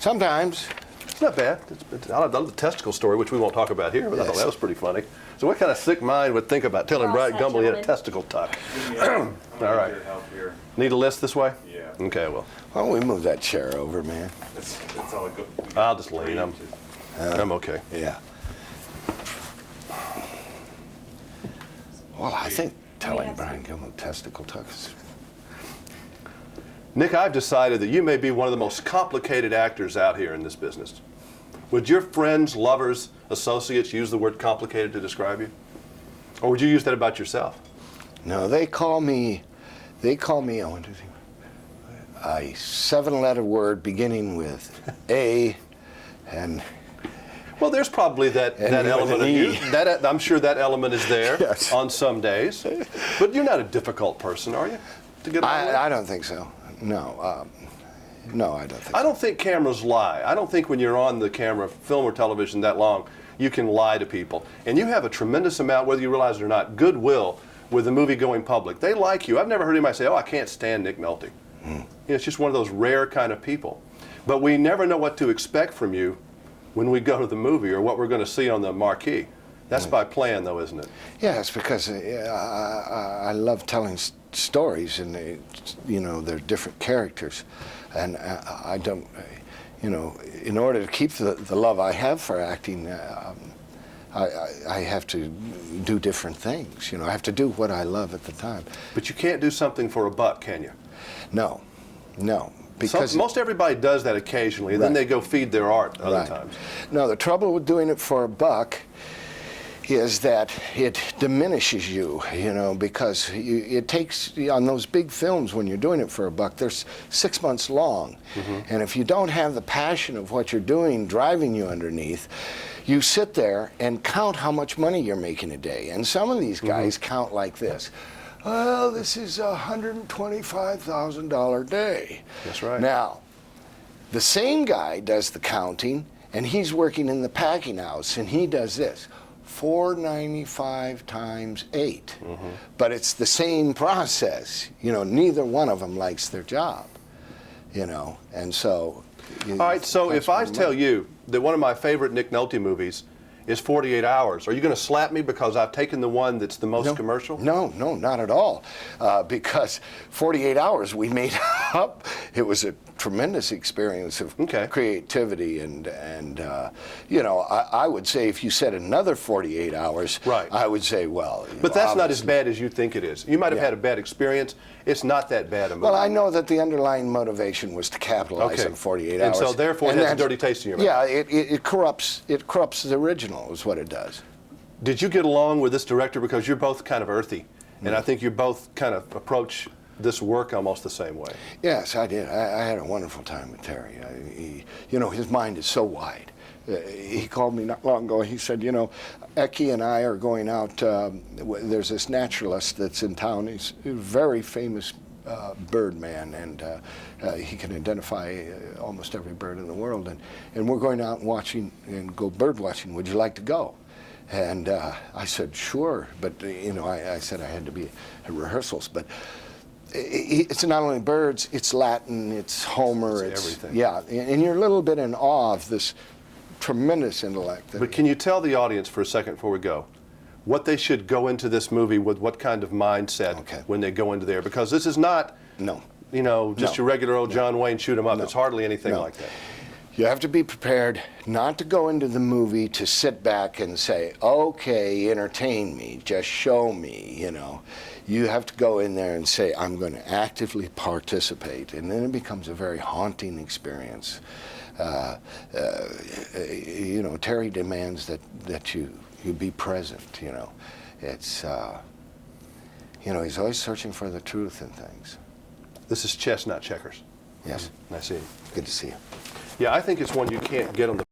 Sometimes. It's not bad. I love the testicle story, which we won't talk about here, but I thought that was pretty funny. So what kind of sick mind would think about telling Brian Gumble he had a testicle tuck? All right. Need a list this way? Yeah. Okay, well. Why don't we move that chair over, man? It's all good. I'll just lean. I'm okay. Yeah. Well, I think telling Brian Gumble testicle tuck is... Nick, I've decided that you may be one of the most complicated actors out here in this business. Would your friends, lovers, associates use the word complicated to describe you? Or would you use that about yourself? No, they call me, I want to think, a 7-letter word beginning with A and... Well, there's probably that element of you. I'm sure that element is there Yes. on some days. But you're not a difficult person, are you? To get along with? I don't think so. No. No, I don't think so. I don't think cameras lie. I don't think when you're on the camera, film or television that long, you can lie to people. And you have a tremendous amount, whether you realize it or not, goodwill with the movie-going public. They like you. I've never heard anybody say, oh, I can't stand Nick Nolte. You know, it's just one of those rare kind of people. But we never know what to expect from you when we go to the movie or what we're going to see on the marquee. That's by plan, though, isn't it? Yeah, it's because I love telling stories, and they're different characters, and I don't, in order to keep the love I have for acting, I have to do different things. I have to do what I love at the time. But you can't do something for a buck, can you? No. Because most everybody does that occasionally, and then they go feed their art other times. No, the trouble with doing it for a buck is that it diminishes you, because it takes, on those big films, when you're doing it for a buck, they're 6 months long. And if you don't have the passion of what you're doing driving you underneath, you sit there and count how much money you're making a day. And some of these guys count like this. Well, this is a $125,000 day. That's right. Now, the same guy does the counting, and he's working in the packing house, and he does this. $495 times 8. But it's the same process. Neither one of them likes their job. And so... All right, so if I tell you that one of my favorite Nick Nolte movies is 48 Hours, are you going to slap me because I've taken the one that's the most commercial? No, not at all. Because 48 Hours we made up. It was a tremendous experience of creativity, and I would say if you said another 48 Hours, I would say, well... But that's not as bad as you think it is. You might have had a bad experience. It's not that bad a movie. Well, I know that the underlying motivation was to capitalize on 48 Hours. And so therefore it has a dirty taste in your mouth. Yeah, it corrupts the original is what it does. Did you get along with this director? Because you're both kind of earthy, and I think you both kind of approach this work almost the same way. Yes, I did. I had a wonderful time with Terry. His mind is so wide. He called me not long ago. He said, Eki and I are going out. There's this naturalist that's in town. He's a very famous bird man, and he can identify almost every bird in the world. And we're going out and go bird watching. Would you like to go? And I said, sure. But, I said I had to be at rehearsals. But it's not only birds, it's Latin, it's Homer. It's everything. Yeah, and you're a little bit in awe of this tremendous intellect. But can you tell the audience for a second before we go what they should go into this movie with, what kind of mindset when they go into there? Because this is not, just your regular old John Wayne shoot 'em up. It's hardly anything like that. You have to be prepared not to go into the movie to sit back and say, okay, entertain me, just show me, You have to go in there and say, I'm going to actively participate. And then it becomes a very haunting experience. Terry demands that you be present, It's, he's always searching for the truth in things. This is chess, not checkers. Yes. Nice seeing you. Good to see you. Yeah, I think it's one you can't get on the